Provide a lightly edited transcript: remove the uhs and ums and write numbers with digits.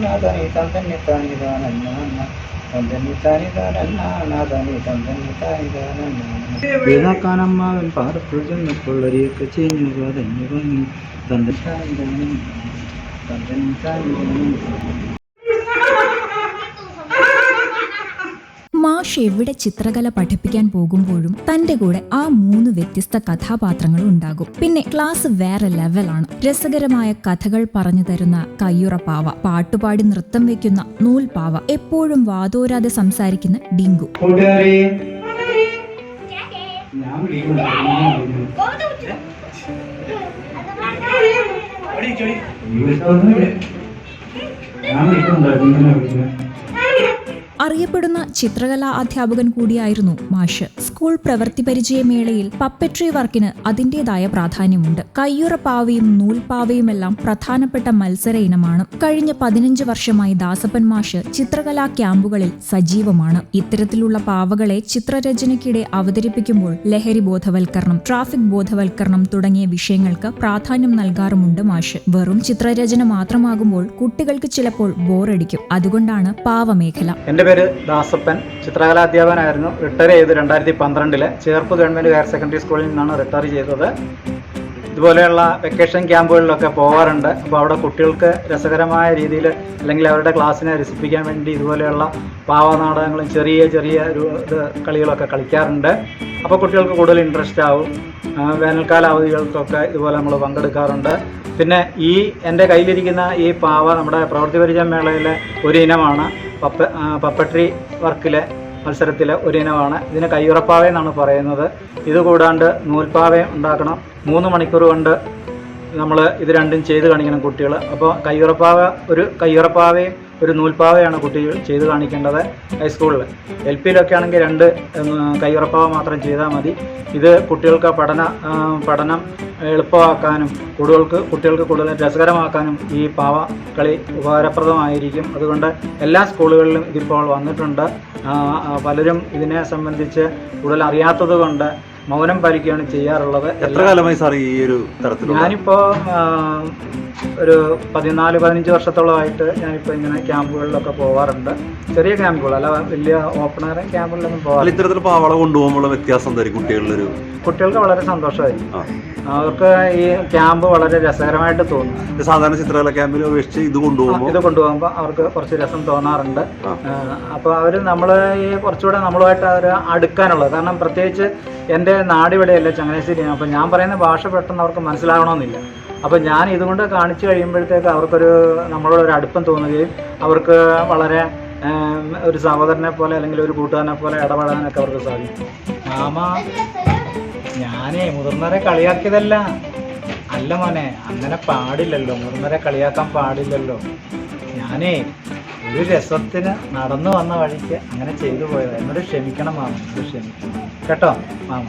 നാദനി തന്തന്നി താനി താനന്ന തന്തന്നി താനി താനന്ന നാദനി തന്തന്നി താനി താനന്ന വീണാക്കാനമ്മാവൻ പാടത്തു ചെന്നപ്പോഴൊരിയൊക്കെ ചീഞ്ഞു പതഞ്ഞു ഭംഗി തന്തന്നി താനി താനന്ന തന്തന്നി താനി താനന്ന. മാഷ് എവിടെ ചിത്രകല പഠിപ്പിക്കാൻ പോകുമ്പോഴും തന്റെ കൂടെ ആ 3 വ്യത്യസ്ത കഥാപാത്രങ്ങളും ഉണ്ടാകും. പിന്നെ ക്ലാസ് വേറെ ലെവലാണ്. രസകരമായ കഥകൾ പറഞ്ഞു തരുന്ന കയ്യുറപ്പാവ, പാട്ടുപാടി നൃത്തം വെക്കുന്ന നൂൽപാവ, എപ്പോഴും വാതോരാതെ സംസാരിക്കുന്ന ഡിങ്കു. അറിയപ്പെടുന്ന ചിത്രകലാ അധ്യാപകൻ കൂടിയായിരുന്നു മാഷ്. സ്കൂൾ പ്രവൃത്തി പരിചയമേളയിൽ പപ്പട്രി വർക്കിന് അതിന്റേതായ പ്രാധാന്യമുണ്ട്. കയ്യുറപ്പാവയും നൂൽപാവയുമെല്ലാം പ്രധാനപ്പെട്ട മത്സര ഇനമാണ്. കഴിഞ്ഞ 15 വർഷമായി ദാസപ്പൻ മാഷ് ചിത്രകലാ ക്യാമ്പുകളിൽ സജീവമാണ്. ഇത്തരത്തിലുള്ള പാവകളെ ചിത്രരചനയ്ക്കിടെ അവതരിപ്പിക്കുമ്പോൾ ലഹരി ബോധവൽക്കരണം, ട്രാഫിക് ബോധവൽക്കരണം തുടങ്ങിയ വിഷയങ്ങൾക്ക് പ്രാധാന്യം നൽകാറുമുണ്ട് മാഷ്. വെറും ചിത്രരചന മാത്രമാകുമ്പോൾ കുട്ടികൾക്ക് ചിലപ്പോൾ ബോറടിക്കും. അതുകൊണ്ടാണ് പാവമേഖല. എൻ്റെ പേര് ദാസപ്പൻ, ചിത്രകലാധ്യാപകനായിരുന്നു. റിട്ടയർ ചെയ്ത് 2012 ചേർപ്പ് ഗവൺമെൻറ് ഹയർ സെക്കൻഡറി സ്കൂളിൽ നിന്നാണ് റിട്ടയർ ചെയ്തത്. ഇതുപോലെയുള്ള വെക്കേഷൻ ക്യാമ്പുകളിലൊക്കെ പോകാറുണ്ട്. അപ്പോൾ അവിടെ കുട്ടികൾക്ക് രസകരമായ രീതിയിൽ അല്ലെങ്കിൽ അവരുടെ ക്ലാസ്സിനെ രസിപ്പിക്കാൻ വേണ്ടി ഇതുപോലെയുള്ള പാവനാടകങ്ങളും ചെറിയ കളികളൊക്കെ കളിക്കാറുണ്ട്. അപ്പോൾ കുട്ടികൾക്ക് കൂടുതൽ ഇൻട്രസ്റ്റ് ആവും. വേനൽക്കാല അവധികൾക്കൊക്കെ ഇതുപോലെ നമ്മൾ പങ്കെടുക്കാറുണ്ട്. പിന്നെ എൻ്റെ കയ്യിലിരിക്കുന്ന ഈ പാവ നമ്മുടെ പ്രവൃത്തി പരിചയ മേളയിലെ ഒരു ഇനമാണ്. പപ്പട്രി വർക്കിലെ മത്സരത്തിലെ ഒരു ഇനമാണ്. ഇതിന് കയ്യുറപ്പാവ എന്നാണ് പറയുന്നത്. ഇത് കൂടാണ്ട് നൂൽപ്പാവയും ഉണ്ടാക്കണം. 3 മണിക്കൂർ കൊണ്ട് നമ്മൾ ഇത് രണ്ടും ചെയ്ത് കാണിക്കണം കുട്ടികൾ. അപ്പോൾ കയ്യുറപ്പാവയും ഒരു നൂൽപ്പാവയാണ് കുട്ടികൾ ചെയ്ത് കാണിക്കേണ്ടത്. ഹൈസ്കൂളിൽ LPയിലൊക്കെ ആണെങ്കിൽ 2 കയ്യുറപ്പാവ മാത്രം ചെയ്താൽ മതി. ഇത് കുട്ടികൾക്ക് പഠനം എളുപ്പമാക്കാനും കുട്ടികൾക്ക് കൂടുതൽ രസകരമാക്കാനും ഈ പാവ കളി ഉപകാരപ്രദമായിരിക്കും. അതുകൊണ്ട് എല്ലാ സ്കൂളുകളിലും ഇതിപ്പോൾ വന്നിട്ടുണ്ട്. പലരും ഇതിനെ സംബന്ധിച്ച് കൂടുതൽ അറിയാത്തത് കൊണ്ട് മൗനം പാലിക്കുകയാണ് ചെയ്യാറുള്ളത്. എത്ര കാലമായി സാർ ഈ ഒരു തരത്തിൽ? ഞാനിപ്പോൾ ഒരു 14-15 വർഷത്തോളമായിട്ട് ഞാനിപ്പോൾ ഇങ്ങനെ ക്യാമ്പുകളിലൊക്കെ പോകാറുണ്ട്. ചെറിയ ക്യാമ്പുകൾ, അല്ല വലിയ ഓപ്പണർ ക്യാമ്പുകളിലൊന്നും പോകാം. ഇത്തരത്തിൽ പാവള കൊണ്ടുപോകുമ്പോൾ വ്യത്യാസം എന്തായിരിക്കും? കുട്ടികൾക്ക് വളരെ സന്തോഷമായിരിക്കും. അവർക്ക് ഈ ക്യാമ്പ് വളരെ രസകരമായിട്ട് തോന്നും. സാധാരണ ചിത്രകല ക്യാമ്പിൽ അപേക്ഷിച്ച് ഇത് കൊണ്ടുപോകുമ്പോൾ അവർക്ക് കുറച്ച് രസം തോന്നാറുണ്ട്. അപ്പോൾ അവർ ഈ കുറച്ചുകൂടെ നമ്മളുമായിട്ട് അവർ അടുക്കാനുള്ളത്. കാരണം പ്രത്യേകിച്ച് എൻ്റെ നാടിവിടെയല്ല, ചങ്ങനാശ്ശേരിയാണ്. അപ്പോൾ ഞാൻ പറയുന്ന ഭാഷ പെട്ടെന്ന് അവർക്ക് മനസ്സിലാകണമെന്നില്ല. അപ്പോൾ ഞാൻ ഇതുകൊണ്ട് കാണിച്ചു കഴിയുമ്പോഴത്തേക്ക് അവർക്കൊരു നമ്മളോടൊരു അടുപ്പം തോന്നുകയും അവർക്ക് വളരെ ഒരു സഹോദരനെ പോലെ അല്ലെങ്കിൽ ഒരു കൂട്ടുകാരനെ പോലെ ഇടപെടാനൊക്കെ അവർക്ക് സാധിക്കും. ഞാനേ മുതിർന്നവരെ കളിയാക്കിയതല്ല. അല്ല മോനെ, അങ്ങനെ പാടില്ലല്ലോ, മുതിർന്നവരെ കളിയാക്കാൻ പാടില്ലല്ലോ. ഞാനേ ഒരു രസത്തിന് നടന്നു വന്ന വഴിക്ക് അങ്ങനെ ചെയ്തു പോയത്. എന്നോട് ക്ഷമിക്കണം മാമ, ക്ഷമിക്കണം കേട്ടോ മാമ.